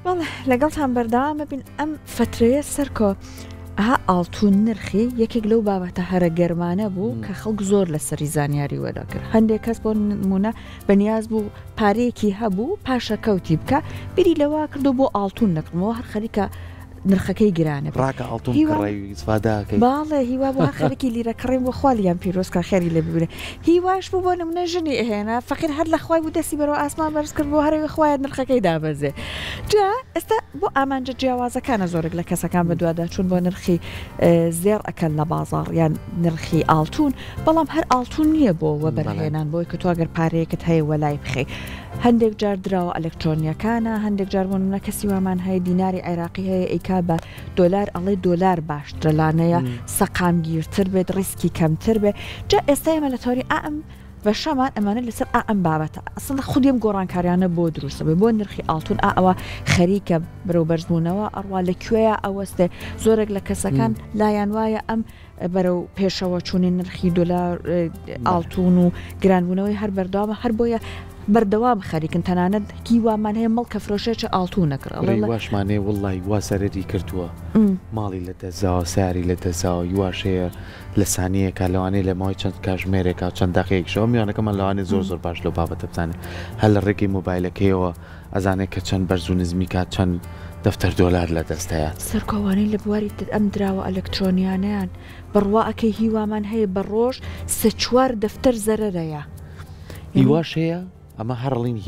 والله لەگەڵتان بەردەوامە بین ئەم فترەیە سەرکۆ ها ئاڵتون نرخی یەکێک لەو بابەتە هەرە گەرمانە بوو کە خەڵک زۆر لە سەری زانیاری وەداکرد. هەندێک کەس بۆ نمونە بەنیاز بوو پارەیەکی هەبوو پاشەکەوتی بکە بیری لەوا کردو بۆ ئاڵتون نەکردمەوە هەر خەریکە نرخەکەی گرانە ڕاکە ئاڵتون سواداکەی باڵێ هیوا بۆ خەرکی لیرە کڕێن بۆ خوالیان پیرۆستکە خێری لێ ببرێ هیواش بوو بۆ نمونە ژنی ئەهێنا فەقیر هەر لە خوای بوو دەستی بەرەوە ئاسمان بەرز کرد بۆ هەروی خوایە نرخەکەی دابەزێ جا ئێستا بۆ ئامانجە جیاوازەکانە زۆرێک لە کەسەکان بەدووادا چون بۆ نرخی زێر ئەکەن لە بازاڕ یان نرخی ئاڵتون بەڵام هەر ئاڵتون نییە بۆ بەرهێنان بۆی کە تۆ ئەگەر پارەیەکت هەیە وەلای بخەی هەندێک جار دراوە ئەلکترۆنیەکانە هەندێک جار بۆ نمونە کەسی وامان هەیە دیناری عێراقی هەیە ئەیکا بە دۆلار ئەڵێ دۆلار باشترە لانەیە سەقامگیرتر بێت ڕیسکی کەمتر بێ جا ئێستا ئێمە لە تۆری ئەم بە شەمان ئەمانە لەسەر ئەم بابەتە ئەسڵ خودیم گۆڕانکاریانە بۆ دروستە بێ بۆ نرخی ئاڵتون ئەوە خەریکە بەرەو بەرزبوونەوە ئەڕوا لەکوێیە ئەوەستێ زۆرێک لە کەسەکان لایەن وایە ئەم بەرەو پێشەوە چوونی نرخی دۆلار ئاڵتون و گرانبوونەوەی هەر بەردەوامە هەر بۆیە بەردەوام خەریکن تەنانەت هیوامان هەیە مەڵ کە فرۆشێکە ئاڵتون نەکرد واشمانەیە وڵی وا سەرری کردووە ماڵی لە دەزاوە ساری لە دەزاوە یواشەیە لە سانیەکە لەوانەیە لە ماوەی چەند کاژمێرێکا چەند دەقەیەکشەوە میوانەکەمان لەوانێ زۆر باش لەو بابەتە بزانێت هەر لە ڕێگەی مۆبایلەکەیەوە ئەزانێت کە چەند بەرز و نزمی کات چەند دەفتەر دۆلار لە دەستەیە سەرکۆوانەی لە بواری ئەم دراوە ئەلکترۆنیانیان بڕواەکەی هیوامان هەیە بە ڕۆژ سە چوار دەفتەر زەرەرەیە هیواشەیە ئەمە هەرڵین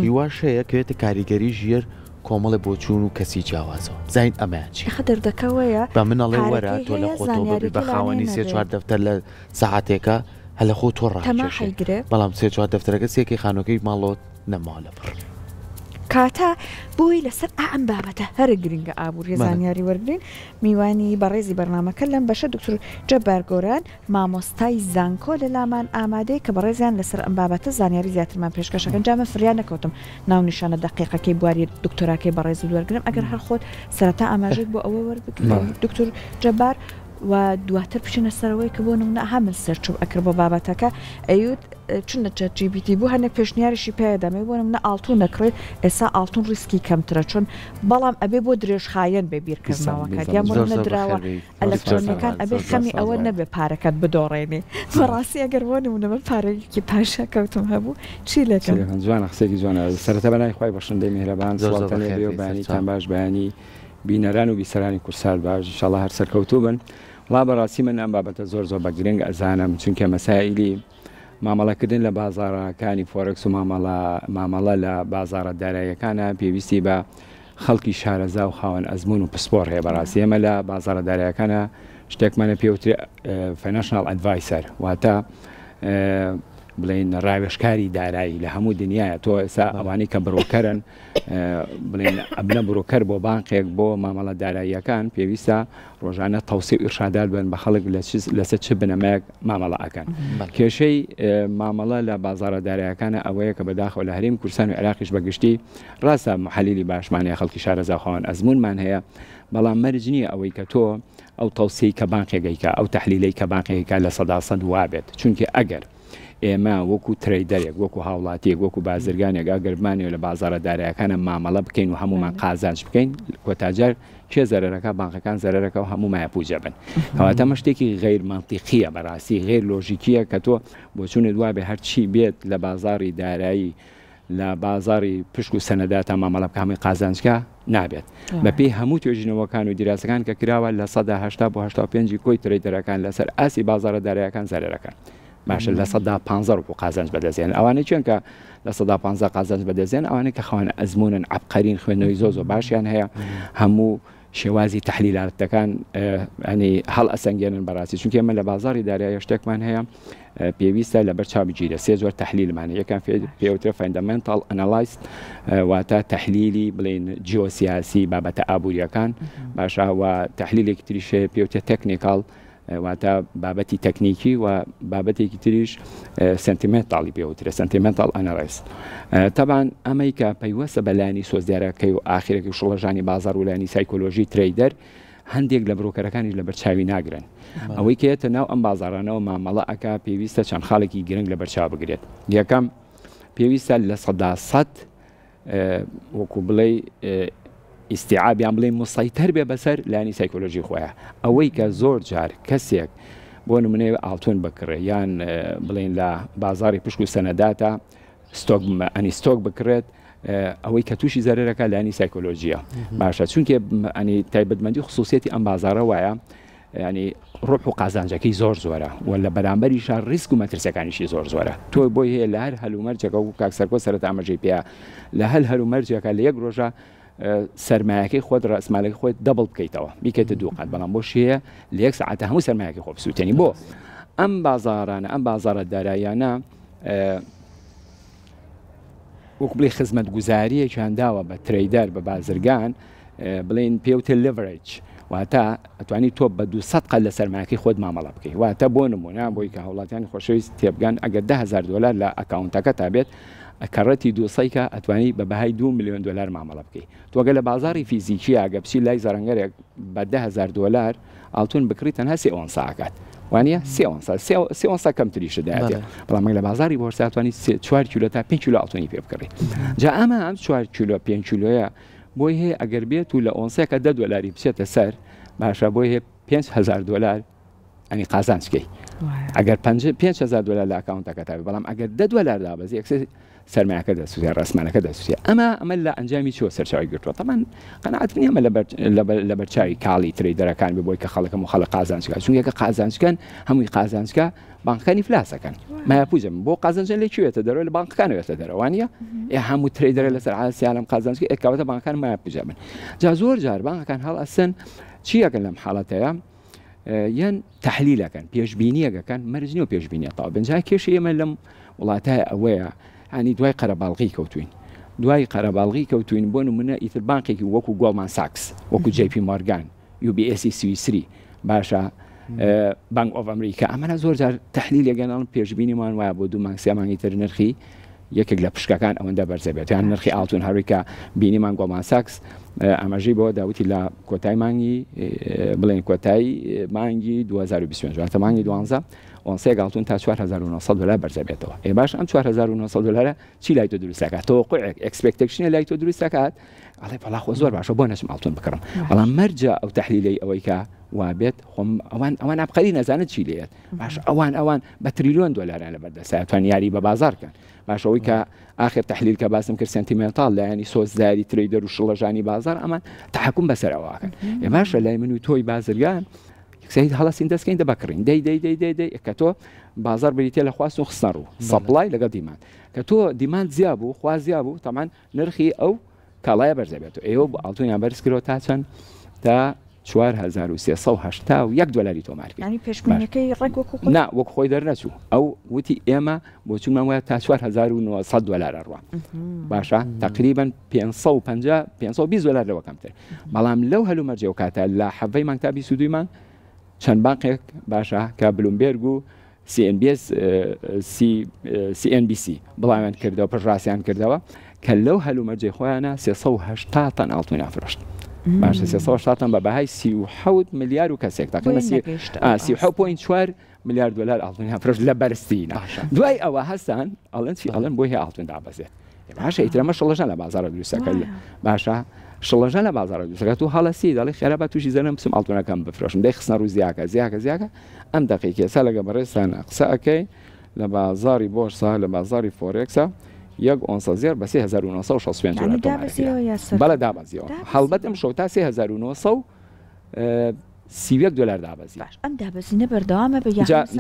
هیواش هەیە کەوێتە کاریگەری ژێر کۆمەڵە بۆ چوون و کەسی جیاوازەوە زین ئەمەچی خە دەردەکەوەیە بە منەڵێ وەرە تۆ لە خۆتۆ بەبی بە خاوەنی سێ چوار دەفتەر لە سەعاتێکە هە لە خۆ تۆ ڕاگرێ بەڵام سێ چوار دەفتەرەکە سێکی خانۆکەی ماڵۆت نەماڵە بڕ کاتە بۆی لەسەر ئەم بابەتە هەرە گرنگە ئابووری زانیاری وەرگین میوانی بەڕێزی بەرنامەکە لەم بەشە دکتور جەبارگۆران مامۆستای زانکۆ لە لامان ئامادەی کە بەڕێزیان لەسەر ئەم بابەتە زانیاری زیاترمان پێشکەشەکەن جامە فریان نەکەوتم ناو نیشانە دقیقەکەی بواری دکتۆراکەی بەڕێزی وەرگرم ئەگەر هەر خۆت سەرەتا ئاماژێک بۆ ئەوە وەربگرن دکتور جەبار و دواتر پشنە سەرەوەی کە بۆ نمونە هەمن سەرچوب ئەکرد بۆ بابەتەکە ئەیوت چونە ChatGPT بوو هەندێک پێشنیاریشی پێدەمێ بۆ نمونە ئاڵتون نەکڕێت ئێستا ئاڵتون ریسکی کەمترە چون بەڵام ئەبێ بۆ درێژخایەن بێ بیرکردنەوەکات یان بۆ نەدراوە ئەلکترۆنیەکان ئەبێ خەمی ئەوە نەبێ پارەکەت بدۆڕێنێ بەڕاستی ئەگەر بۆ نمونە من پارێکی پاشا کەوتم هەبوو چی لەکەم جوانە قسێکی جوانە سەرەتا بەلای خوای بەخشندەی میهرەبان سڵاتەنێ بێ و بەیانیتان باش بەیانی بینەران و بیسەرانی کورسات باش ئینشاڵڵا هەر سەرکەوتوو بن وڵا بەڕاستی من ئەم بابەتە زۆر بە گرنگ ئەزانم چونکە مەسائلی مامەڵەکردن لە بازاڕەکانی فۆرەکس و مامەڵە لە بازاڕە داراییەکانە پێویستی بە خەڵکی شارەزا و خاوەن ئەزمون و پسپۆر هەیە بەڕاستی ئێمە لە بازاڕە داراییەکانە شتێکمانە پێوترێ فاینانشنال ئەدڤایسەر واتە بڵێن ڕاوێژکاری دارایی لە هەموو دنیاە تۆ ئێستا ئەوانەی کە بڕۆکەرن بڵێن ئەبنە بڕۆکەر بۆ بانقێک بۆ مامەڵە داراییەکان پێویستە ڕۆژانە تەوسێ و ئیرشادات بن بە خەڵک لەسەر چ بنەمایەک مامەڵە ئەکەن کێشەی مامەڵە لە بازاڕە داراییەکانە ئەوەیە کە بەداخەوە لە هەرێمی کوردستان و عێراقیش بەگشتی ڕاستە محەلیلی باشمانەیە خەڵکی شارەزا خاوەن ئەزمونمان هەیە بەڵام مەرج نییە ئەوەی کە تۆ ئەو تەوسەی کە بانقێکیکە ئەو تەحلیلەی کە بانقێکیکە لە 100% وابێت چونکە ئەگەر ئێمە وەکو ترەیدەرێک وەکو هاوڵاتیەک وەکو بازرگانێک ئەگەرمانێ لە بازارە دارایەکانە مامەڵە بکەین و هەمومان قازانج بکەین کۆتاجار کێ زەرەرەکە بانقەکان زەرەرەکە و هەموو مایەپوجە بن کەواتە مە شتێکی غیر مانتیقیە بەڕاستی غیر لۆژیکیە کە تۆ بۆ چونت وابێ هەرچی بێت لە بازاری دارایی لە بازاری پشک و سەنەداتە مامەڵە بکەمی قازانجکە نابێت بەپێی هەموو توێژینەوەکان و دیراسەکان کە کراوە لە 180 بۆ 85 کۆی ترەیدەرەکان لەسەر ئاسی بازارە دارایەکان زەرەرەکان باشە لە 150 ڕوو قازانج بەدەزێن ئەوانەی چۆن کە لە 150 قازانج بەدەزێن ئەوانەی کە خەوانە ئەزمونن عەبقەرین خوێندنەوەی زۆر باشیان هەیە هەموو شێوازی تەحلیلاتەکان ئەنی هەڵ ئەسەنگێنن بەڕاستی چونکە ئێمە لە بازاری دارایی شتێکمان هەیە پێویستە لە بەرچاو بگیرە سێ زۆر تەحلیلمانە یەکان پێوترە فاندامنتال ئەنالاایز واتە تەحلیلی بڵێن جیۆسیاسی بابەتە ئابوووریەکان باشە و تەحلیلێکی تریشێ پێوتە تەکنیکال واتە بابەتی تەکنیکی و بابەتێکی تریش سنتیمنتاڵی پێوترە سنتیمنتال ئەنالاایز تەبان ئەمەی کە پەیوەستە بەلانی سۆزدیارەکەی و ئاخرێکی شوڵەژانی بازار و لانی سایکۆلۆژی ترەیدەر هەندێک لە بڕۆکەرەکانی لە بەرچاوی ناگرن ئەوەی کێتە ناو ئەم بازارانەوە مامەڵە ئەکا پێویستە چەند خاڵێکی گرنگ لە بەرچاو بگرێت یەکەم پێویستە لە 100% وەکو بڵێ ئیسیعابیان بڵێ مسەیتەر بێ بەسەر لانی سایکۆلۆژی خۆیە ئەوەی کە زۆر جار کەسێک بۆ نمونێ ئاڵتۆن بکڕێ یان بڵێن لە بازاری پشک و سەنەداتە ئەنیستۆک بکرێت ئەوەی کە تووشی زەرەرەکە لانی سایکۆلۆژیە باشە چونکە ئەنی تایبەتمەندی خصوصیەتی ئەم بازارە وایە ینی ڕۆح و قازانجەکەی زۆر زۆرە و لە بەرامبەریشە ڕیسک و مەترسەکانیشی زۆر زۆرە تۆ بۆی هەیە لە هەر هەلومەرجێکە و کاکسەرکۆ سەرەتا ئەمەژەی پێە لە هەلومەرجێکە لە یەک ڕۆژە سەرمایەکەی خۆت ڕاستمالەکەی خۆت دەبڵ بکەیتەوە بیکەیتە دوو قات بەڵام بۆ شەیە لە یەک سەعاتە هەموو سەرمایەکەی خۆ بسووتێنی بۆ ئەم بازارانە ئەم بازارە دارایانە وەک بڵێ خزمەت گوزاریەکیان داوە بە ترەیدەر بە بازرگان بڵێن پێوتە لێڤرێج واتە ئەتوانی تۆ بە 200 قەت لە سەرمایەکەی خۆت مامەڵە بکەیت واتە بۆ نمونە بۆی کە هەوڵاتیانی خۆشەویست تێبگەن ئەگەر $10,000 لە ئەکاونتەکە تا بێت کەڕەتی دووسەیکە ئەتوانی بە بەهای $2 ملیۆن مامەڵە بکەیت تۆگە لە بازاری فیزیکی ئەگە بچی لای زەڕەنگەرێک بە $10,000 ئاڵتون بکڕیت تەنها 3 ئۆنساکات وانە 3 ئۆنسا کەمتریشداێت بەڵام لە بازاری بۆرساتوانی 4 کیلۆ تا 5 کیلۆ ئاڵتۆنی پێ بکڕیت جا ئەمە ئەم 4 کیلۆ 5 کیلۆیە بۆی هەیە ئەگەر بێت و لە ئۆنسەکە $10 بچێتە سەر باشە بۆی هەیە $5,000 ئەنی قازانچکەی ئەگەر $5,000 لە ئەکاونتەکە تاوی بەڵام ئەگەر $10 دابەزی یەکسێ سەرمایەکە دەسووتێ ڕسمانەکە دەسووتێ ئەمە لە ئەنجامی چۆ سەرچاوی گرتووە تەمان قەنەعەت نییە لە بەرچاوی کاڵی ترێدەرەکان بۆی کە خەڵکەم و خەڵک قازانچکە چونکە قازانچکەن هەمووی قازانچکە بانکەکانی فلاسەکەن مایپوجم بۆ قازانجە لێکوێتە دەرەوە لە بانکەکانەوێتە دەرەوانە هەموو ترێدەرە لەسەر عاسیالم قازانچکە ئەکەوتە بانکان مایپوجە بن جا زۆر جار بانکەکان هەڵ ئەسن چیەکەن لەم حاڵەتەیە یان تحلیلەکەن پێشبینیەکەکان مەرجنی و پێشبینیەتەوە بنجای کێشە ئێمە لەم وڵاتایە ئەوەیە هەنی دوای قەرەباڵغی کەوتوین دوای قەرەباڵغی کەوتوین بۆ نمونە ئیتر بانکێکی وەکو گۆڵمان ساکس وەکو JP مۆرگان UBS سویسری باشە بانک ئۆف ئەمریکا ئەمانە زۆر جار تحلیلێکگەناڵ پێشبینیمان وایە بۆ 2 مانگ 3 مانگی تر نرخی یەکێک لە پشکەکان ئەوەندە بەرزە بێت یان نرخی ئاڵتون هەرویکە بینیمان گۆڵمان ساکس ئەمەژەی بۆ داوتی لە کۆتای مانگی بڵێن کۆتایی مانگی 2025 واتە مانگی 12 ئۆنسەیەک ئاڵتون تا $4,900 بەرزە بێتەوە ئێ باش ئەم $4,900 چی لای تۆ دروست دەکات تەوەقوعێک ئەکسپێکتێشنی لای تۆ دروست دەکات ئەڵێ بەڵا خۆ زۆر باشە بۆ نەچم ئاڵتون بکڕم بەڵام مەرجە ئەو تحلیلەی ئەوەی کە وابێت خۆم ئەوان ئەبقەری نەزانێت چی لێت باش ئەوان بە $1 تریلیۆن لە بەردەسە توان یاری بە بازارکەن باش ئەوەی کە آخر تحلیل کە باسم کرد سنتیمنتال لە ینی سۆزداری ترێدەر و شڵەژانی بازار ئەمان تحکم بەسەرەوەکەن ێ باشە لای من و تۆی بازرگان یەکسەری هەڵەسین دەستکەین دەبکڕین دەی کە تۆ بازار بریتێ لە خواست و خستن ڕوو سەپڵای لەگەڵ دیمان کە تۆ دیمان زیاد بوو خوا زیاد بوو تەمان نرخی ئەو کاڵایە بەرزە بێت ئێوە ئاڵتۆنیان بەرز کردەوە تا چەند تا $4,381 تۆمار ینی پێشبینیەکەی ڕێک وەکو نا وەک خۆی دەرنەچوو ئەو وتی ئێمە بۆ چونمان وایە تا $4,900 ڕوە باشە تقریبا $520 لەوە کەمتر بەڵام لەو هەلومەرجێ و کاتە لە حەڤەی مانگ تا 22 مانگ چەند بانقێک باشە کە بلومبێرگ و CNBC بڵاویان کردەوە پشڕاستیان کردەوە کە لەو هەلومەرجێ خۆیانە 380 تن ئاڵتوونیان فرۆشت باشە 360 تن بە بەهای 37 ملیار و کەسێک تقریبا 37.4 ملیار $، ئاڵتوونیان فرۆشت لە بەرزترینە دوای ئەوە هەستان ئەڵێن بۆی هەیە ئاڵتون دابەزێت باشە ئیترەمە شڵەژان لە بازارە دروستەکە باشە شڵەژان لە بازارە دروستەکە و هەڵەسی دەڵێ خێرا بە تووشی زەرم بچم ئاڵتوونەکەم بفرۆشم دەی خستنە ڕوو زیاکە ئەم دقیقە ئێستا لەگە بەڕێستانە قسە ئەەکەی لە بازاری بۆرسا لە بازاری فۆرێکسە یەک ئۆنسە زێر بە $3,965 بەڵێ دابەزیەوە هەڵبەت ئەم شەو تا $3,930 دابەزی ئەم دابەزینە بەردەوامە بە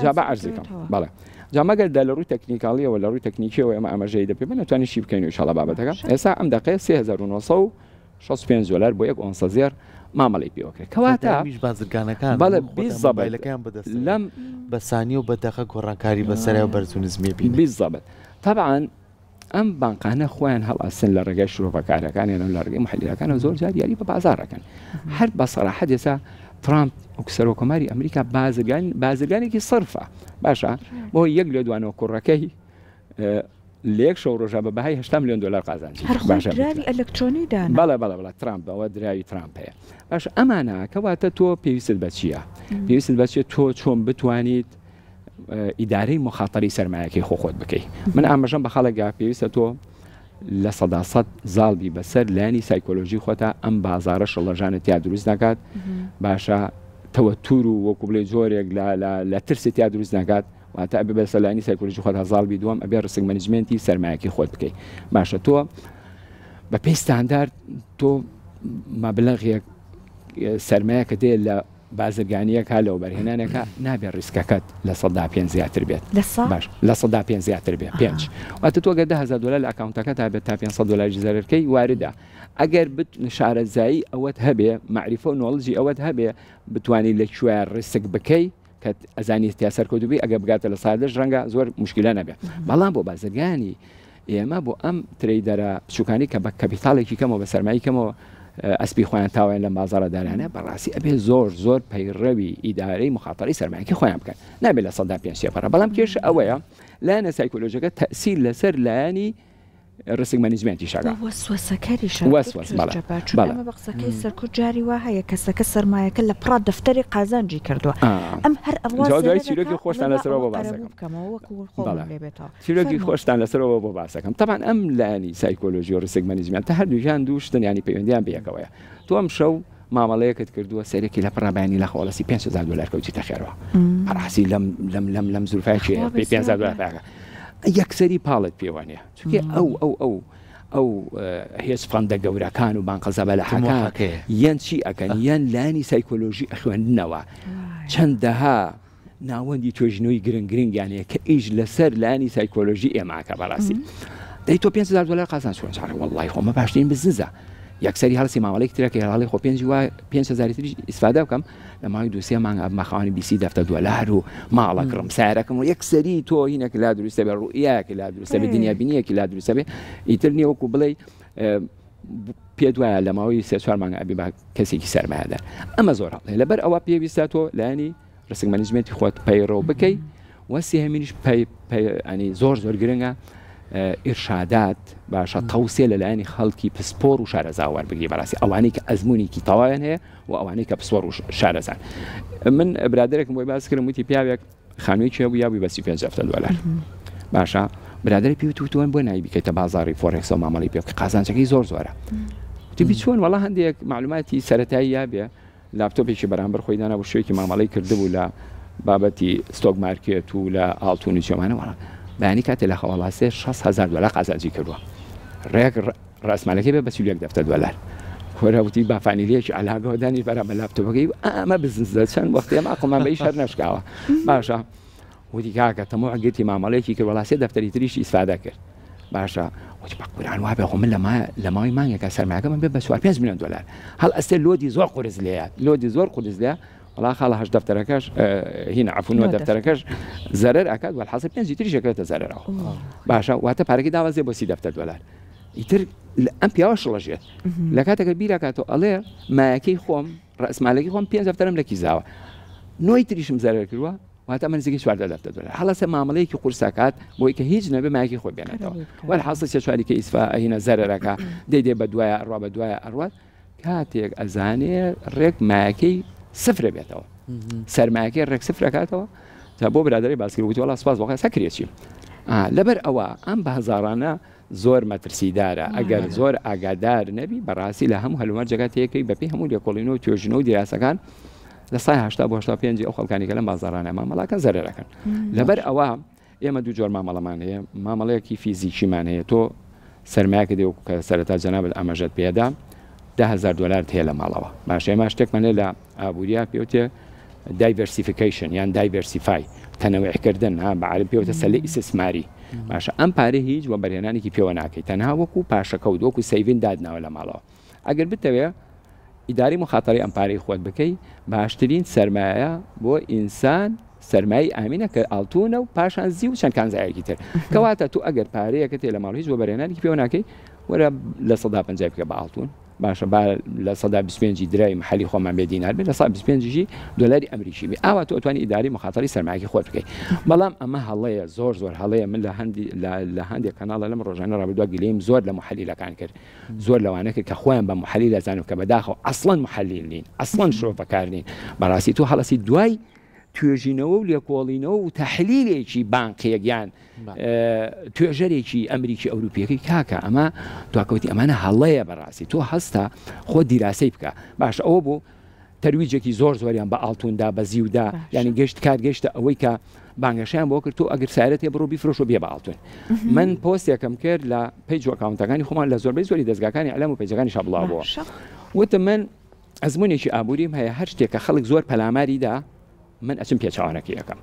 جا بە عەرزەکەم بەڵێ جامەگەر لە ڕووی تەکنیکاڵیەوە لە ڕووی تەکنیکیەوە ئەمە ئەمەژەی دەپێ بنەتوانانی شی بکەین و ئینشاڵڵا بابەتەکە ئێستا ئەم دقیقە $3,965 بۆ یەک ئۆنسە زێر مامەڵی پێوەکرێت کەواتە بازرگانەکان بەڵێ بیزەبایلەکان بەدەست لەم بەسانی و بەدەخە گۆڕانکاری بەسەرەوە بەرز و نزمیە بین بیزەبێت طبعاً ئەم بانقانە خۆیان هەڵئەسن لە ڕێگەی شرۆڤەکارەکانیان لە ڕێگەی محلیلەکانە زۆر جار یاری بە بازارەکەن هەر بە سەراحەت ئێستا ترامپ سەرۆکۆماری ئەمریکا بازرگانێکی سرفە باشە بۆ یەک لێ دوانەوە کوڕەکەی لە یەک شەو ڕۆژە بە بەهای $8 ملیۆن قازانجی دراوی ئەلکترۆنی دانا بەڵێ ترامپ بەوە دراوی ترامپ هەیە باش ئەمانە کەواتە تۆ پێویستت بە چییە پێویستت بە چێت تۆ چۆن بتوانیت ئیدارەی مخاطری سەرمایەکەی خۆت بکەیت من ئاماژەم بە خەڵکە پێویستە تۆ لە 100% زاڵبی بەسەر لانی سایکۆلۆژی خۆتا ئەم بازارە شەڵەژانت یا دروست ناکات باشە تەوەتور و وەکو بڵێ جۆرێک لە ترست یا دروست ناکات واتە ئەبێ بەسەر لانی سایکۆلۆژی خۆتا زاڵبی دووەم ئەبێ ڕسک مەنیجمنتی سەرمایەکی خۆت بکەیت باشە تۆ بە پێی ستاندارد تۆ مەبلەغێک سەرمایە کە دێت لە بازرگانیەکە لەو بەرهێنانێکە نابێت ڕیسکەکەت لە 100 زیاتر بێت باش لە 100 زیاتر بێت 5 واتە تۆ گە $10,000 لە ئەکاونتەکە تا بێت تا $500 زەرەرکەی واردە ئەگەر شارەزایی ئەوەت هەبێ معریفە و نۆڵجی ئەوەت هەبێ بتوانانی لە کوێ ڕیسک بکەی کە ئەزانی تیا سەرکەوتوبی ئەگە بگاتە لە سادەش ڕەنگە زۆر مشکلە نەبێت بەڵام بۆ بازرگانی ئێمە بۆ ئەم ترەیدەرە بچووکانی کە بە کەپیتاڵێکی کەمەوە بە سەرمایی کەمەوە ئەسپی خۆیان تاوایان لە بازارە دارانە بەڕاستی ئەبێ زۆر پەیڕەوی ئیدارەی مخاطری سەرمایەکی خۆیان بکەن نابێت لە 100 بەڵام کێش ئەوەیە لایەنە سایکۆلۆژیەکە تەئسیر لەسەر لایەنی ڕسک مەنیجمنتی شاگا وەسوەسەکەری بەڵێ بە قسەکەی سەرکوت جاری وا هەیە کەسەکە سەرمایەکە لە پڕ دەفتەری قازانجی کردووە ئەم هەر ئەوە چیرۆکی خۆشتان لەسەرەوە بۆ چیرۆکی خۆشتان لەسەرەوە بۆ باسەکەم طبعا ئەم لایەنی سایکۆلۆژی و ڕسک مەنیجمنت تا هەردووژیان دووشتن ینی پەیوەندیان بەیەکەوەیە تۆ ئەم شەو مامەڵەیەکت کردووە سەرێکی لە پڕابانی لە خۆڵەسی $5,000 کەوتیتە خێرەوە بەڕاستی لەم زولفای $5,000 یەکسەری پاڵت پێوانێ چونکە ئەو هێز فەندە گەورەکان و بانقەزەبەلەحەکان یان چی ئەکەن یان لانی سایکۆلۆژی ئەخوێندنەوە چەندەها ناوەندی توێژنەوەی گرنگیانەیە کە ئیش لەسەر لانی سایکۆلۆژی ئێماکە بەڕاستی دەی تۆ $5,000 قازان چۆن چارە وەڵڵای خۆمە باشترین بزنزە یەکسەری هەڵسی ماوەڵێک ترەکە هەڵی خۆ $5,000 تری ئیسفادە بکەم لە ماوەی دووسێ مانگە مەخاوانی $20 و ماڵەکڕم سارەکەم و یەکسەری تۆ هینێک لا دروستە بێ ڕوئیەکی لا دروستە بێ دنیا بینیەکی لا دروستە بێ ئیتر نییە وەکو بڵێ پێت وایە لە ماوەی 3-4 مانگە ئەبی بە کەسێکی سەرمایەدار ئەمە زۆر هەڵێ لەبەر ئەوە پێویستە تۆ لایەنی ڕسک مەنیجمنتی خۆت پەیڕەوە بکەی وەسی هەمینیش ئەنی زۆر گرنگە ئیرشادات باشە تەوسێ لەلایەنی خەڵکی پسپۆر و شارەزاوار بگری بەڕاستی ئەوانەی کە ئەزممویکی تەواویان هەیە و ئەوانەی کە پسپۆر و شارەزان من برادێکم بۆی باس کردم وتی پیاوێک خانووی چێ بوو یا بووی بەسی $5,000 باشە برادری پێوتوان بۆ نایی بکەیتە بازاری فۆرێکس و مامەڵی پێ کە قازانجەکەی زۆرە وتی چۆن وەڵا هەندێک معلوماتی سەرەتایی یابێ لاپتۆپێکی بەرامبەر خۆی دانا بۆ شوێکی مامەڵی کردبوو لە بابەتی ستۆک مارکێت و لە ئاڵتونی چێمانە وڵا بەیانی کاتێ لە خەواڵاسێ $6,000 قازانجی کردووە ڕێک ڕاستمالەکەی بێ بە $1 خۆراوتی بافانیلەیەکی علاگەدانی بەرە بە لاپتۆپەکەی ئەمە بزنس چەند وەختی ئەمە ئەقڵمان بەی شەر نەشکاوە باشە وتی کاکە تەمۆ ئەگرتی مامەڵەیەکی کرد وەڵاسێ دەفتەری تریش ئیسفادە کرد باشە وتی بە قورئان وا بێ خۆ من لە ماوەی مانگێکە سەرمایەکەم بێ بە $4-5 ملیۆن هەڵ ئەستێ لۆدی زۆر قورس لێیە وڵا خاڵە هەش دەفتەرەکەش هینە عفونەوە دەفتەرەکەش زەرەر ئەکات وەحەسە 5 تریش ئەکرێتە زەرەرەوە باشە واتە پارەکەی داوازێ بۆ $30 ئیتر ئەم پیاوە شڵەژێت لە کاتێکە بیرکاتەوە ئەڵێ مایەکەی خۆم ڕسمالەکەی خۆم $5 لە کیزاوە نۆی تریشم زەرەر کردووە واتە من نزیکی $4 هەڵەسە مامەڵەیەکی قورساکات بۆی کە هیچ نەبێ مایەکی خۆی بێنێتەوە وەحەسە چێشواریکە ئیسفا هینە زەرەرەکە دەیدێ بە دوایە ئەڕوا بە دوایە ئەڕوات کاتێک ئەزانێ ڕێک مایەکەی سفرە بێتەوە سەرمایەکەی ڕێک سفرەکاتەوە تا بۆ برادری باسکرد وتی وڵا سپاس وەقع سەکرێکی لەبەر ئەوە ئەم بە هەزارانە زۆر مەترسیدارە ئەگەر زۆر ئاگادار نەبی بەڕاستی لە هەموو هەلومەرجەکەتەیەکەی بەپێی هەموو لێکۆڵینەوە و توێژنەوە و دیراسەکان لە 180-85 ئەو خەڵکانێکە لەم بازارانە مامەڵاکە زەرەرەکەن لەبەر ئەوە ئێمە دوو جۆر مامەڵەمان هەیە مامەڵەیەکی فیزیکیمان هەیە تۆ سەرمایەکە دێ کە سەرەتا جەنابەت ئاماژەت پێدا $10,000 هەیە لە ماڵەوە باش ئێمە شتێکمانێ لە ئابووریا پێوتێ دایڤەرسیفیکیشن یان دایڤەرسیفای تەنەوعکردن بەعربی پێوتە سەلەی ئیسtisماری باشە ئەم پارە هیچ وە بەرهێنانێکی پێوە ناکەیت تەنها وەکو پاشەکەوت وەکو سەیڤین دادناوە لە ماڵەوە ئەگەر بتەوێ ئیداری مخاطری ئەم پارەی خۆت بکەی باشترین سەرمایە بۆ ئینسان سەرمایی ئامینە کە ئاڵتونە و پاشان زی و چەند کانزایەکی تر کەواتە تو ئەگەر پارەیەکە تێ لە ماڵ هیچ وە بەرهێنانێکی پێوە ناکەی وەرە لە 150 بکە بە ئاڵتون باشە لە 125 درای محلی خۆمان بێ دینار بێت لە 125 دلاری ئەمریکی بێ ئاوا تۆ ئەتوانی ئیداری مخاطری سەرمایەکی خۆت بکەیت بەڵام ئەمە هەڵەیە زۆر هەڵەیە من لە هەندێک کەناڵە لەم ڕۆژانە ڕابردووە گلەیم زۆر لە محلیلەکان کرد زۆر لەوانە کرد کە خۆیان بە محلیل ئەزانن کە بەداخەوە ئەسڵەن محلیل نین ئەسڵەن شۆفەکار نین بەڕاستی تۆ هەڵەسی دوای توێژینەوە و لێکۆڵینەوە و تەحلیلێکی بانقیەکیان توێژەرێکی ئەمریکی ئەوروپیەکەی کاکە ئەمە دواکەوتی ئەمانە هەڵەیە بەڕاستی تۆ هەستا خۆ دیراسی بکە باش ئەوە بوو تەرویجێکی زۆر زۆریان بە ئاڵتوندا بە زیودا ینی گەشت کار گەشتە ئەوەی کە بانگەشیان بۆ کرد و ئەگەر سایرەتێ بڕۆ بیفرۆشە بێ بە ئاڵتون من پۆستێکم کرد لە پیج ئەکاونتەکانی خۆمان لە زۆربەی زۆری دەستگاکانی ئەلەم و پیجەکانی شابڵاوەوە وتم من ئەزمونێکی ئابووریم هەیە هەر شتێکە خەڵک زۆر پەلاماریدا من ئەچم پێچوانەکە یەکەم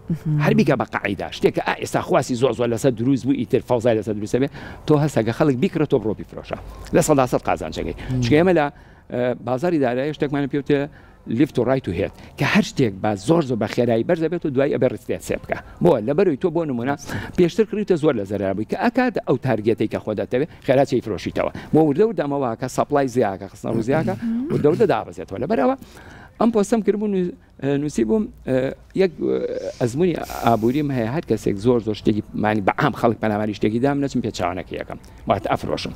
هەربیکە بە قاعیدا شتێکە ئێستا خواسی زۆر زۆر لەسەر دروست بوو ئیتر فەوزای لەسەر دروستە بێ تۆ هەستەکە خەڵک بیکرە تۆ بڕۆ بیفرۆشە لە 100% قازانجەکەی چکە ئێمە لە بازاری دارایی شتێکمانە پێوتە لیفت و ڕایت و هێت کە هەر شتێک بە زۆر بە خێرایی بەرز دەبێت و دوای ئەبێ ڕستێت سێ بکە بۆ لەبەرەوەی تۆ بۆ نمونە پێشتر کڕیتە زۆر لە زەرابووی کە ئەکات ئەو تارگێتی کە خۆ دەتەوێت خێراتی فرۆشیتەوە بۆ وردە وردەمەوە کە سەپلای زیاکە خستنە ڕوو زیاکە وردە وردە دابەزێتەوە لەبەرەوە ئەم پۆستەم کردبوو نووسی بووم یەک ئەزمموی ئابووریم هەیە هەر کەسێک زۆر شتێکی مانی بە ئام خەڵک پەلاماری شتێکی دام نەچم پێچوانەکە یەکەم واتە ئەفرۆشم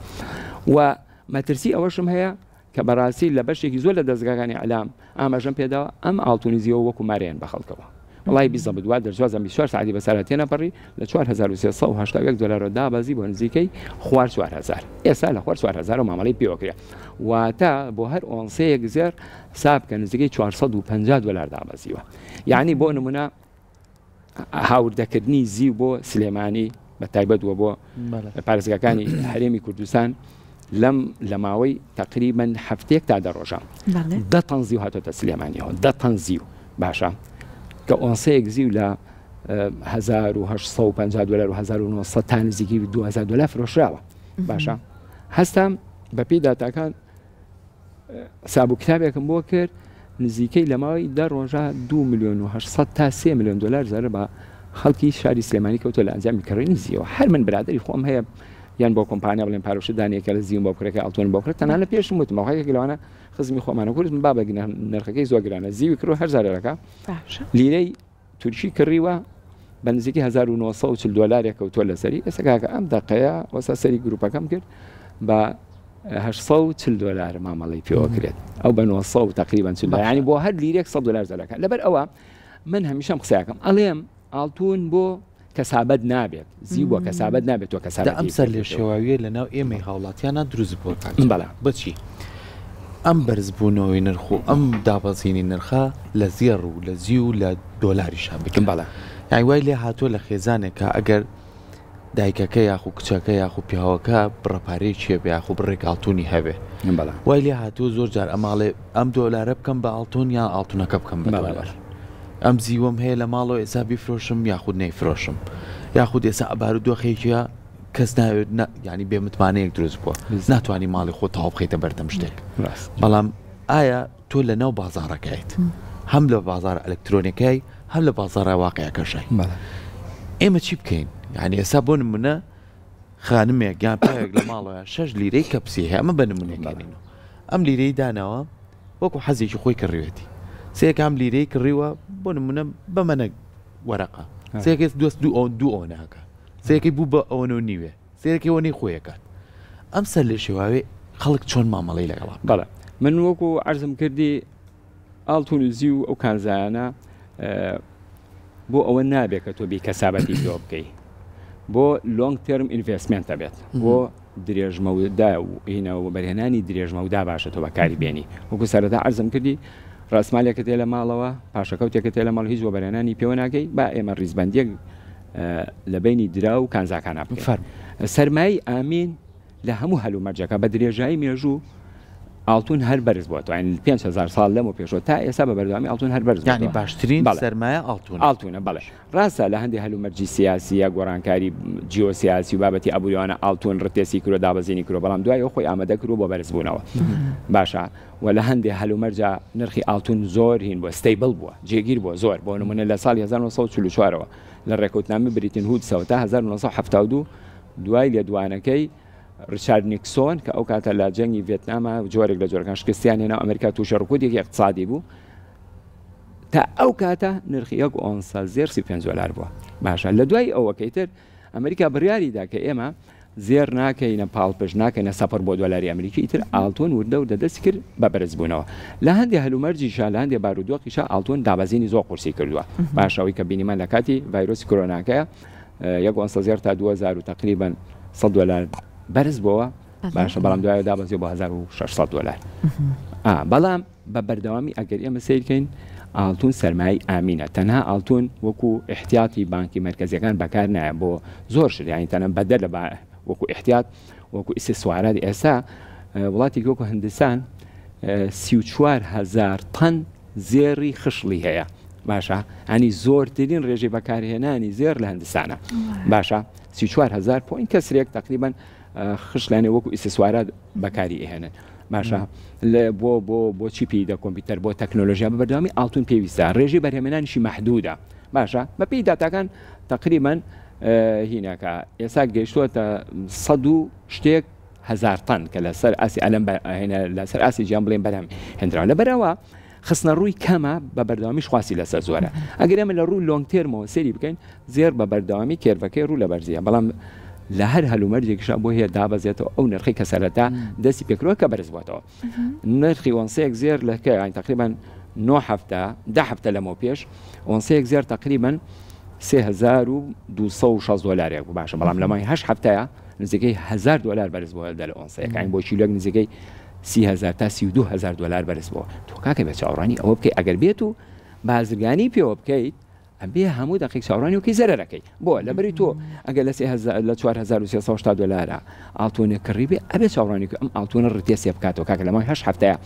و مەترسی ئەوەشم هەیە کە بەڕاستی لە بەشێکی زۆر لە دەستگاکانی ئەلام ئاماژەم پێداوە ئەم ئاڵتونیزیەوە وەکو مارێن بە خەڵکەوە وڵی بیزە بدووە دەرجوازم 24 ساعتی بەسەرەتێنە پەڕی لە 4381 دلار دابازی بۆ نزیکەی خوار 4000 ئێستا لە خوار 4000 و مامەڵی پێوەکرێ واتە بۆ هەر ئۆنسەیەک زێر ساب کە نزیکەی 450 دلار دابازیوە یعنی بۆ نمونە هاوردەکردنی زیو بۆ سلێمانی بە تایبەتوە بۆ پارێزگاکانی هەرێمی کوردستان لە ماوەی تقریبا هەفتێک تا دەڕۆژە 10 تەن زیو هاتۆتە سلێمانیەوە 10 تەن زیو باشە کە ئۆنسەیەک زیو لە 1850 دلار و 1900 تا نزیکی 2000 دلار فرۆشراوە باشە هەستم بە پێی داتاکان سابوو کتابێکم بۆ کرد نزیکەی لە ماوەی 10 ڕۆژە 2 میلیۆن و 800 تا 3 میلیۆن دلار زەرە بە خەڵکی شاری سلێمانی کەوتە لە ئەنجامی کڕینی زیەوە هەر من برادری خۆم هەیە یان بۆ کۆمپانیا بڵێن پارۆشتدانێکە لە زیوم بۆ کوڕەکە ئەڵتۆن بۆ کرێت تەنها لە پێشم وتم ئەوەیەک لەوانە خزمی خۆمانە کوردم با بە نرخەکەی زۆر گرانە زیوی کڕۆ هەر زارەکە لیرەی تورکی کڕیوە بە نزیکی 1940 دلارێک کەوتووە لەسەری ئێستا کاکە ئەم دەقەیە وەستا سەری گروپەکەم کرد بە 840 دلار مامەڵی پێوە کرێت ئەو بە 900 تقریبا 40 دلار ینی بۆ هەر لیرێک 100 دلار زەرەکە لەبەر ئەوە من هەمیشەم قسەکەم ئەڵێم ئاڵتون بۆ کەسابەت نابێت زیو بۆ کەسابەت نابێت تۆ کەسابەت ئەمسەر لێ شێواویە لەناو ئێمەی هاوڵاتیانە دروست بووە بەڵێ بچی ئەم بەرزبوونەوەی نرخ و ئەم دابەزینی نرخە لە زیێڕ و لە زیو لە دۆلاریشان بکەم بەڵێ یانی وای لێ هاتووە لە خێزانێکە ئەگەر دایکەکە یاخو کچەکە یاخو پیاوەکە بڕەپارەی چێ بێ یاخو بڕێک ئاڵتونی هەبێ وای لێ هاتووە زۆر جار ئەماڵێ ئەم دۆلارە بکەم بە ئاڵتون یان ئاڵتونەکە بکەم بە دۆلار ئەم زیوەم هەیە لە ماڵەوە ئێستا بیفرۆشم یاخود نەیفرۆشم یاخود ئێستا ئەبار و دۆخێکیە کەس ینی بێ متمانەیەک دروست بووە ناتوانانی ماڵی خۆ تاوا بخەیتە بەردەم شتێک بەڵام ئایا تۆ لە ناو بازاڕەکەیت هەم لە بازار ئەلکترۆنیکای هەم لە بازاڕە واقعەکەشای ئێمە چی بکەین یعنی ئێستا بۆ نمونە خانمێک یان پیاوێک لە ماڵەوە 6 لیرەی کەپسی هەیە ئەمە بە نمونەکەینەوە ئەم لیرەی داناوە وەکو حەزێکی خۆی کڕیوێتی سێکام لیرەی کڕیوە بۆ نمونە بەمەنە وەرەقە سێکێک دۆست دوو ئەوەناکە سێکی بوو بە ئەوەنە نیوێ سێکی ئەوەی خۆیەکات ئەم سەر لێ شێواوێ خەڵک چۆن مامەڵەی لەگەڵا بەڵێ من وەکو عەرزم کردی ئاڵتون و زیو ئەو کانزایانە بۆ ئەوە نابێت کە تۆ بی کەسابەتی پێوە بکەی بۆ لۆنگ تێرم ئینڤێستمنتە بێت بۆ درێژمەودا و هینەوە بەرهێنانی درێژمەودا باشە تۆ بەکاری بێنی وەکو سەرەتا عەرزم کردی ڕاستمالێکە تێ لە ماڵەوە پاشەکەوتێکە تێ لە ماڵ هیچ بۆ بەرهێنانی پێوە ناکەی با ئێمە ڕیزبەندێک لە بینی درا و کانزاکانە بکەین سەرمای ئامین لە هەموو هەلومەرجەکە بە درێژایی مێژوو ئاڵتون هەر بەرز بووە توانین 5000 ساڵ لەمە پێشەوە تا ئێستا بە بەردەوامی ئاڵتون هەر بەرز یعنی باشترین سەرمایە ئاڵتونە بەڵێ ڕاستە لە هەندێک هەلومەرجی سیاسی یا گۆڕانکاری جیۆسیاسی و بابەتی ئەبووریانە ئاڵتون ڕتێسی کرۆ دابەزینی کرۆ بەڵام دوای ئەو خۆی ئامادە کرۆ بۆ بەرزبوونەوە باشە و لە هەندێک هەلومەرجە نرخی ئاڵتون زۆر هین بووە ستەیبڵ بووە جێگیر بووە زۆر بۆ نمونە لە ساڵی 1944ەوە لە ڕێکوتنامی بریتین هود سەوە تا 1972 دوای لێدوانەکەی ریچارد نیکسۆن کە ئەو کاتە لە جەنگی ڤێتنامە جۆرێک لە جۆرەکان شکستیان هێنا ئەمریکا تووشە ڕکودێکی اقتصادی بوو تا ئەو کاتە نرخی یەک ئۆنسە زێر 35 دلار بووە باشە لە دوای ئەوەکەی تر ئەمریکا بڕیاریدا کە ئێمە زێر ناکەینە پاڵپش ناکەینە سەپەر بۆ دۆلاری ئەمریکی ئیتر ئاڵتۆن وردە و دەدەست کرد بە بەرزبوونەوە لە هەندێک هەلومەرجیشا لە هەندێک بارودۆقیشا ئاڵتۆن دابەزینی زۆر قورسی کردووە باشەوەی کە بینیمان لە کاتی ڤایرۆسی کۆرۆناکەیە یەک ئۆنسە تا 2000 تقریبا $100 بەرز بووە باشە بەڵام دوایە دابەزی بۆ $1600 بەڵام بە بەردەوامی ئەگەر ئێمە سیرکەین ئاڵتون سەرمایی ئامینە تەنها ئاڵتون وەکو احتیاتی بانکی مرکزیەکان بەکار نایە بۆ زۆر شریانی تەنە بەدە لە وەکو احتیات وەکو ئیسسوارات ئێستا وڵاتی وەکو هەندستان 34,000 تەن زێری خشلی هەیە باشە ئەنی زۆرترین ڕێژەی بەکارهێنانی زێر لە هەندستانە باشە 34,000 پوین کەسرێک تقریبا خشلانێ وەکو ئیسسوارات بەکاری ئێهێنن باشە بۆ چیپی دە کۆمپیوتەر بۆ تەکنۆلۆژیا بەبەردەوامی ئاڵتون پێویستە ڕێژەی بەرهێمێنانیشی مەحدودە باشە بە پێی داتاکان تقریبا هینەکە ئێستا گەیشتووەتە 100 شتێک 1000 تەن کە لەسەر ئاسی ئەلم لەسەر ئاسی جیان بڵێن بەرهەم هێنراوە لەبەرەوە خستنە ڕووی کەمە بە بەردەوامیش خواسی لەسەر زۆرە ئەگەر ئێمە لە ڕوو لۆنگ تێرمەوە سەیری بکەین زێر بە بەردەوامی کێرڤەکەی ڕوو لە بەرزیە بەڵام لە هەر هەلومەرجێکیشا بۆ هەیە دابەزێتەوە ئەو نرخی کە سەرەتا دەستی پێکرۆ کە بەرز بووەتەوە نرخی ئۆنسەیەک زێر لەکە تقریبا 9 هەفتە 10 هەفتە لەمەوە پێش ئۆنسەیەک زێر تقریبا $3260 بوو باشە بەڵام لەمای 8 هەفتەیە نزیکەی $1000 بەرز بووە لە ئۆنسەیەکانی بۆ کیلۆک نزیکەی 30,000 تا $32,000 بەرز بووە تۆ کاکە بە چاوەڕانی ئەوە بکەیت ئەگەر بێت و بازرگانی پێوە بکەیت ئەبێ هەموو دقیق چاوەڕانی وکەی زەرەکەی بۆ لەبەری تۆ ئەگەر لە $4,360 ئاڵتۆنێک کڕی بێ ئەبێ چاوەڕانی ئەم ئاڵتۆنە ڕتێسێ بکاتەوە کاکە لەمای 8 هەفتەیە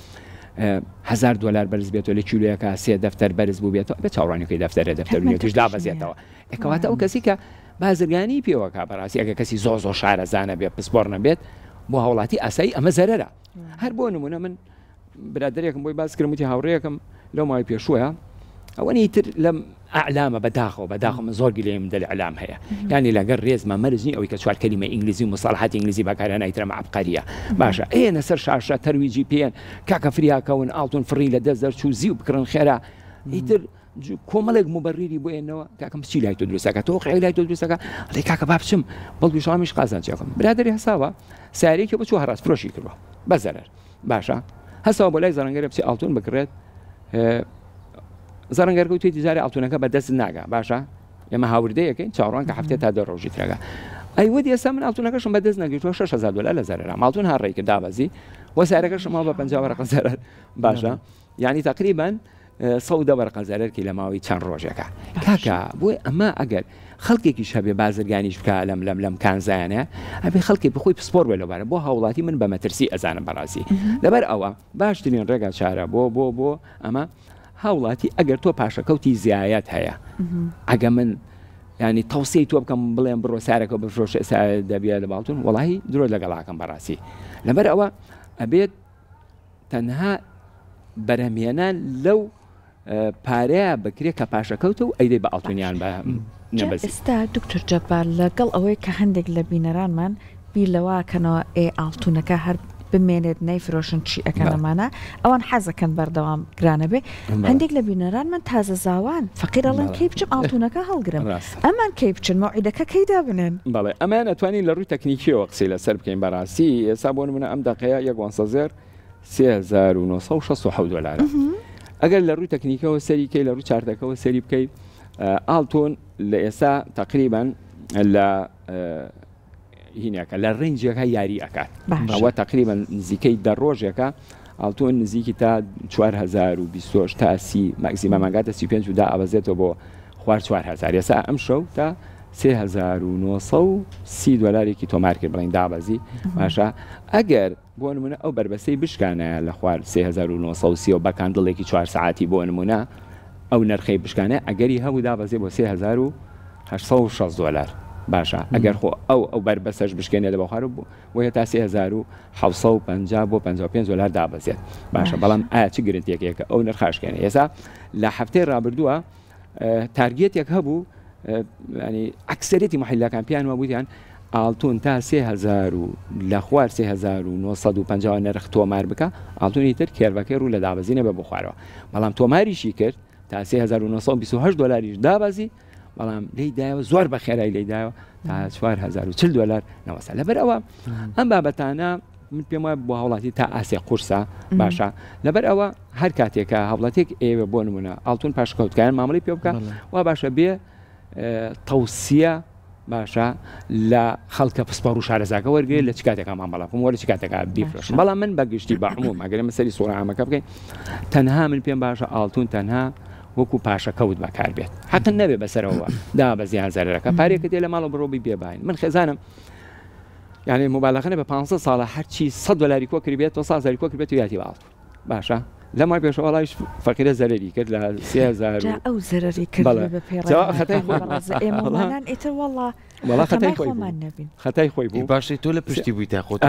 $1000 بەرز بێتەوە لە کیلۆیەکە 3 دەفتەر بەرز بوو بێتەوە بێ چاوەڕانیەکەی دەفتەرێتیش دابەزێتەوە ئەکەواتە ئەو کەسی کە بازرگانی پێوەکە بەڕاستی ئەگە کەسی زۆ شارەزانە بێت پسپۆڕ نەبێت بۆ هاوڵاتی ئاسایی ئەمە زەرەرە هەر بۆ نمونە من برادێکم بۆی باس کردم وتی هاوڕێیەکم لەو مای پێشووە ئەوەنی تر لەم ئەعلامە بەداخەوە من زۆر گلەیم دەل ئەعلام هەیە یعنی لەگەر ڕێزمە مەرزنی ئەوەی کە چوار کەلیمە ئینگلیزی و مصطلحات ئینگلیزی بەکارهێنا ئیترە عەبقەریە باشە ئێنە سەر شاشە تەرویجی پێن کاکە فریاکەون ئاڵتون فڕی لە دەست دەرچوو زی و بکڕن خێرا ئیتر کۆمەڵێک موبەڕیری بۆ ئێنەوە کاکەم چی لای تۆ دروستەکە تۆ قەی لای تۆ دروستەکە ئەڵێ کاکە با بچم بەڵکو شەوامیش قازان چێکم برادری هەساوە سارێکی بۆ چوو هەڕاست فرۆشی کردووە بە زەرەر باشە هەساوە بۆ لای زەڕەنگەرە بچی ئاڵتون بکڕێت زەڕەنگەر توی تیجاری ئاڵتونەکە بەدەست ناگا باشە ئێمە هاوردەیەکەین چاوەڕوان کە هەفتێ تا 2 ڕۆژی ترەگە ئەیوە دیێستا من ئاڵتونەکەشم بەدەست نەگەیشتووە $6,000 لە زەرەرا ماڵتون هاڕێی کرد دابەزی وە سارەکەشم ماوە بە 50 وەرەقە زەرەر باشە یعنی تقریبا 100 وەرەقە زەرەرکی لە ماوەی چەند ڕۆژێکە کاکە بۆی ئەمە ئەگەر خەڵکێکیش هەبێ بازرگانیش بکە لەم کانزایانە ئەبێ خەڵکی بخۆی پسپۆر وێ لەبارە بۆ هاوڵاتی من بە مەترسی ئەزانم بەڕاستی لەبەر ئەوە باشترین ڕێگا چارە بۆ ئەمە هاوڵاتی ئەگەر تۆ پاشەکەوتی زیایەت هەیە ئەگە من ینی تەوسەی تۆ بکەم بڵێم بڕۆ سارەکە بفرۆش دەبێت لە باڵتون وڵی درۆ لەگەڵاکەم بەڕاستی لەبەر ئەوە ئەبێت تەنها بەرهەمهێنان لەو پارەیە بکرێت کە پاشەکەوتە و ئەیدەی بە ئاڵتونیان بە ئێستا دکتۆر جەبار لەگەڵ ئەوەی کە هەندێک لە بینەرانمان بیر لەواکەنەوە ئاڵتونەکە هەر بمێنێت نەیفرۆشن چی ئەەکەنەمانە ئەوان حەزەکەن بەردەوام گرانە بێ هەندێک لە بینەران من تازە زاوان فەقیرەڵەن کەی بچم ئاڵتونەکە هەڵگرم ئەمان کەی بچن مەوعیدەکە کەیدا بنێن بەڵێ ئەمان ئەتوانین لە ڕووی تەکنیکیەوە قسەی لەسەر بکەین بەڕاستی ئێستا بۆ نمونە ئەم دەقەیە $1,967 ئەگەر لە ڕووی تەکنیکەوە سەریکەی لە ڕووی چارتەکەەوە سەری بکەیت ئاڵتۆن لە ئێستا تقریبا لە هینەکە لە ڕێنجەکە یاری ئەکات ئەوە تقریبا نزیکەی دە ڕۆژێکە ئاڵتۆن نزیکی تا 4,020 تا 30 ماکسیمەمانگاتە 35 دا ئەوەزێتەوە بۆ خوار 4,000 ئێستا ئەم شەو تا $3,930 تۆمار کرد بڵین دابەزی باشە ئەگەر بۆ نمونە ئەو بربەسەی بشکانە لە خوار 3,930 و بەکاندڵێکی 4 ساعتی بۆ نمونە ئەو نرخەی بشکانە ئەگەری هەموو دابەزێ بۆ $3,860 باشە ئەگەر خۆ ئەو بربەسەش بشکێنێت لە بەخوار بۆیە تا $3,750 بۆ $55 دابەزێت باشە بەڵام ئایا چ گرنتێکێکە ئەو نرخاشکێنێ ئێستا لە هەفتەی ڕابردووە تارگێتێک هەبوو ینی ئەکسەرێتی محیلەکان پیانوە بوویان ئاڵتون تا 3,000 لە خوار 3,950 نرخ تۆمار بکە ئاڵتونی تر کێرڤەکەی ڕوو لە دابەزینە بە بخوارەوە بەڵام تۆماریشی کرد تا $3,928 دابەزی بەڵام لی دایەوە زۆر بە خێرایی لێدایەوە تا 4040 دلار نەوەسا لەبەرەوە ئەم بابەتانە من پێم وایە بۆ هاوڵاتی تا ئاسیا قورسە باشە لەبەر ئەوە هەر کاتێکە هاوڵاتێک ئێوە بۆ نمونە ئاڵتون پاشکەوتکایان مامەڵی پێ بکە وا باشە بێ تەوسیە باشە لە خەڵکە پسپەڕ و شارەزاکە وەرگێ لە چ کاتێکا مامەڵاکم وەرە چ کاتێکا بیفرۆشن بەڵام من بەگشتی بە عموم ئەگەر مەسەری سوورە ئامەکە بکەین تەنها من پێم باشە ئاڵتون تەنها وەکو پاشەکەوت بەکار بێت حەقن نەبێ بەسەرەوە دا بە زیان زەرەکە پارێکە دێ لە ماڵە بڕۆبی بێباین من خێزانم یعنی مۆبایلەکەنە بە 500 ساڵە هەرچی 100 دلاری کۆ کردبێت 100 کۆ کردبێت و یاتی باڵت باشە لەمای پێش وڵایش فەقیرە زەرری کرد لە 3000 ئەو زەرری کرد بە پێڕ ئێتر وەڵا خەتای خۆی بوو باشی تۆ لە پشتی بووی تا خۆت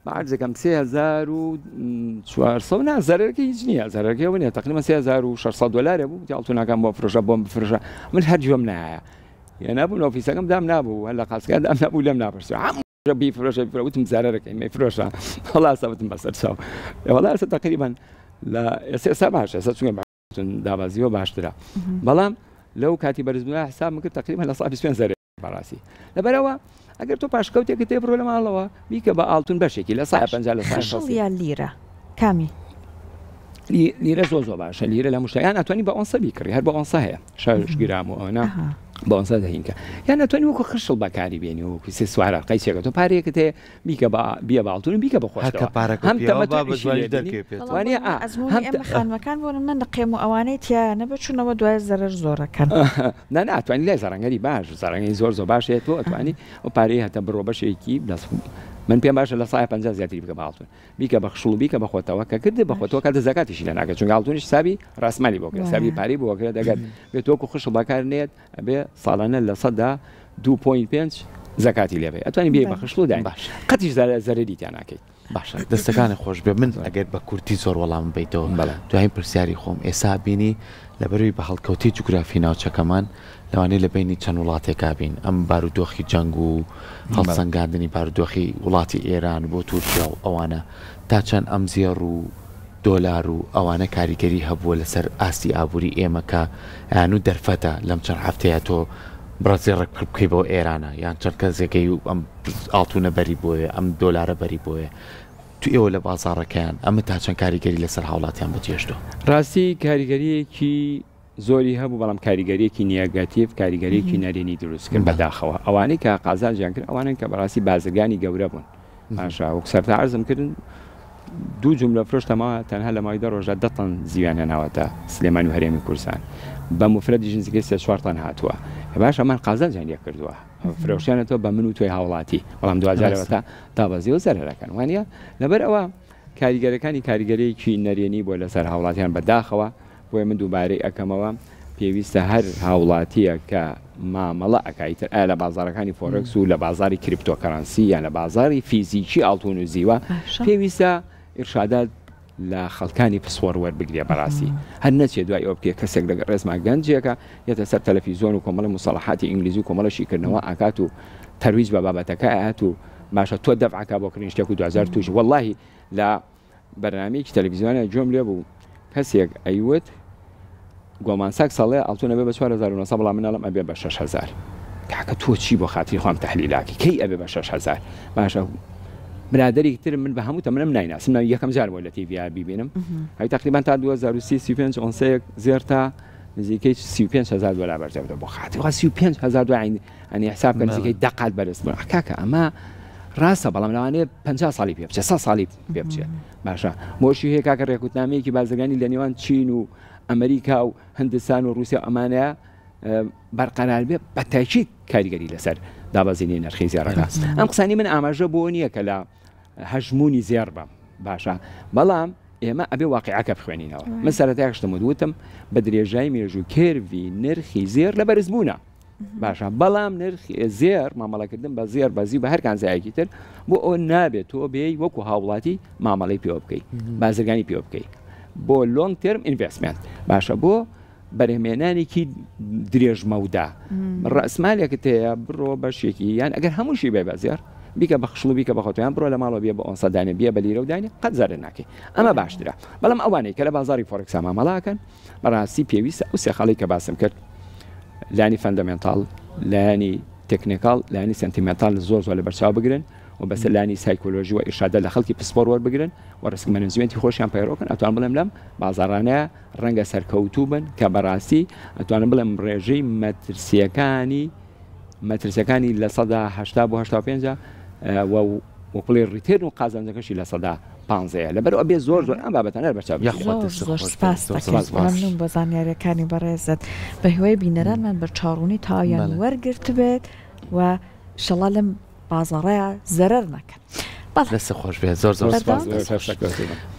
بەعرزەکەم 3400 نا زەرەکە هیچ نییە زەرەکەەوە نیە تقریبا 3600 دلار بوو دیاڵتوناکەم بۆ فرۆشە بۆم بفرۆشە من هەر جوێم نایە یا نبوو ئۆفیسەکەم دام نبوو هەر لە قاسکە دام نبوو لەم ناپرسێ بیفرۆشە وتم زەرەکەی مەیفرۆشە هەڵا سەوتم بەسەر چاو وەڵا ئێستا تقریبا لە ئێستا باشە ئێستا چونکە دابازیەوە باشترە بەڵام لەو کاتی بەرزبوونە حسابم کرد تقریبا لە 125 زەرێ بەڕاستی لەبەرەوە ئەگەر تۆ پاشکەوتێکە تێ بڕۆ لە ماڵەوە بیکە بە ئاڵتون بەشێکی لە 150 لە 160 لیرە کامی لیرە زۆ باشە لیرە لە مشتیان ئەتوانی بە ئۆنسە بیکڕی هەر بە ئۆنسە هەیە 6 گرام و ئەوە بە ئۆنسە دەهینکە یان ناتوانانی وەکو خشل بەکاری بێنی وەکو سێ سوارە قەیسێکە تۆ پارەیەکە تێ بیکە بیە باڵتون بیکە بەخۆشەوە خانمەکان بۆ من نەقێم و ئەوانەی تیا نەبچوونەوە دوای زەرەر زۆرەکەن ناتوانانی لای زەڕەنگەری باش زەڕەنگی زۆر باشێت تۆ ئەتوانی ئەو پارەی هەتە بڕۆ بەشێکی من پێم باشە لە 150 زیاتری بکە باڵتون بیکە بە خشڵ بیکە بەخۆتەوە کە کردی بەخۆتەوە کاتە زەکاتیشی لە ناکە چونکە ئاڵتونیش سابی ڕاستمالی بۆ کرد سابی پارەی بۆ کرد دەگەر بێت وەکو خشڵ بەکار نێت ئەبێ ساڵانە لە 100 2.5 زەکاتی لێبێ ئەتوانی بێ بە خشڵ و داین قەتیش زەرەریتیان ناکەیت باشە دەستەکانی خۆش بێ من ئەگەر بە کورتی زۆر وەڵام بیتەوە دوای پرسیاری خۆم ئێستا بینی لەبەروی بە هەڵکەوتی جوگرافی ناوچەکەمان لەوانەیە لە بینی چەند وڵاتێکا بین ئەم بارودۆخی جەنگ و هەڵسەنگاندنی بارودۆخی وڵاتی ئێران بۆ تورکیا و ئەوانە تا چەند ئەم زێڕ و دۆلار و ئەوانە کاریگەری هەبووە لەسەر ئاستی ئابووری ئێمەکە یان و دەرفەتە لەم چەند هەفتەیە تۆ بڕازێڕێک بکەی بۆ ئێرانە یان چەند کەسێکەی و ئەم ئاڵتونە بەری بۆیە ئەم دۆلارە بەری بۆیە تو ئێوە لە بازاڕەکەیان ئەمە تا چەند کاریگەری لەسەر هاوڵاتیان بەجێشتۆ ڕاستی کاریگەریەکی زۆری هەبوو بەڵام کاریگەریەکی نیاگاتیف کاریگەریەکی نەرێنی دروستکرد بەداخەوە ئەوانەی کە قازان ژیان کرد ئەوانن کە بەڕاستی بازرگانی گەورە بوون باشە وەک سەرتا عەرزم کردن دوو جملە فرۆشتەمەوە تەنها لە ماوەی 10 ڕۆژە 10 تەن زیویان هێناوەتە سلێمانی و هەرێمی کوردستان بە مفرەدی ژنزیەکەی 3-4 تەن هاتووە باش ئەمان قازان ژیان لێ کردووە فرۆشیانەوە بە من و تۆی هاوڵاتی بەڵام دوجارەوە تا بەزیەوە زەرەکەن وانە لەبەر ئەوە کاریگەرەکانی کاریگەرێکی نەرێنی بۆ لەسەر هاوڵاتیان بەداخەوە بۆی من دووبارەی ئەەکەمەوە پێویستە هەر هاوڵاتیە کە مامەڵە ئەکایتر ئا لە بازارەکانی فۆرەکس و لە بازاری کریپتۆکەرەنسی یان لە بازاری فیزیکی ئاڵتون و زیوە پێویستە ئیرشادات لە خەڵکانی پسوەڕ وەربگرێ بەڕاستی هەر نەچێت دوای ئەو بکێ کەسێک لەگە ڕێزما گەنجێکە یەتە سەر تەلەڤیزۆن و کۆمەڵی موسەڵەحاتی ئینگلیزی و کۆمەڵەشیکردنەوە ئاکات و تەرویج بە بابەتەکە ئاات و باشە تۆ دەفعکا بۆ کردنی شتێک و 2000 توش واللهی لە بەرنامەیەکی تەلەڤیزیۆنە جۆم لێ بوو کەسێک ئەیوت گۆمانساک ساڵێ ئەڵتونە بێ بە 4900 بەڵام مناڵم ئەبێ بە 6000 کاکە تۆ چی بۆ خااتری خۆم تەحلیلاکی کەی ئەبێ بە 6000 باشە برادێکی تر من بە هەموو منم نایناسم یەکەم جار بۆ لە تیڤیا بیبینم هەی تقریبان تا 2035 ئۆنسەیەک زێر تا نزیکەی 35000 دلار بەرجەبێت بۆ خااتری 35000 دوای ئەنی حساب نزیکەی دەقات بەرز بوون کاکە ئەمە ڕاستە بەڵام لەوانەیە 50 ساڵی پێ بچێت 100 ساڵی پێ بچێت باشە بۆشی هەیە کاکە ڕێکوتنامەیەکی بازرگانی لە نێوان چین و ئەمریکا و هەندستان و رووسیا ئەمانەیە بەرقەرار بێ بە تاکید کاریگەری لەسەر دابەزینی نرخی زیێڕەکە ئەم قسانی من ئاماژە بۆ نییە کە لە هەژمونی زێر بم باشە بەڵام ئێمە ئەبێ واقعەکە بخوێنینەوە من سەرەتای شتم وتم بە درێژای مێژوو کێروی نرخی زێر لە بەرزبوونە باشە بەڵام نرخی زێر مامەڵەکردن بە زێر بەزی بە هەر کانزایەکی تر بۆ ئەو نابێت تۆ بێی وەکو هاوڵاتی مامەڵەی پێوە بکەیت بازرگانی پێوە بکەیت بۆ لۆنگ ترم ئینڤستمنت باشە بۆ بەرهێمێنانێکی درێژمەودا ڕەسمالێکت هەیە بڕۆ بەشێکی یان ئەگەر هەمووشی بێ بەزێر بیکە بە خشڵ بیکە بەخۆتیان بڕۆ لە ماڵەوە بێ بە ئۆنسەدانێ بێ بە لیرە و داینێ قەت زەرە ناکەی ئەمە باشترە بەڵام ئەوانەی کە لە بازاری فۆرەکس مامەڵاکەن بەڕاستی پێویستە ئەو سێ خاڵی کە باسم کرد لانی فەندەمێنتاڵ لایانی تکنیکال لایانی سنتیمنتال زۆر زۆر لە بەرچاو بگرن و بەس لانی سایکۆلۆژی و ئیرشادە لە خەڵکی پسپۆر وەربگرن و ڕسک مەنێجمنتی خۆشیان پەیڕۆکن ئەتوان بڵێم لەم بازاڕانەیە ڕەنگە سەرکەوتوو بن کە بەڕاستی ئەتوانم بڵێم ڕێژەی مەترسیەکانی لە 180 بۆ 85 وەکڵی ڕیتێرن و قازانجەکەشی لە 115 لەبەرەوە بێ زۆر زۆر ئەم بابەتانە بەرچاو زۆر سپاس مەمنون بۆ زانیاریەکانی بەڕێزت بە هیوای بینەرانمان بەرچاوڕوونی تاویان وەرگرت بێت و شەڵا لەم بازاڕەیە زەرەر نەکەن. دەست خۆش بێت زۆر زۆر سپاس.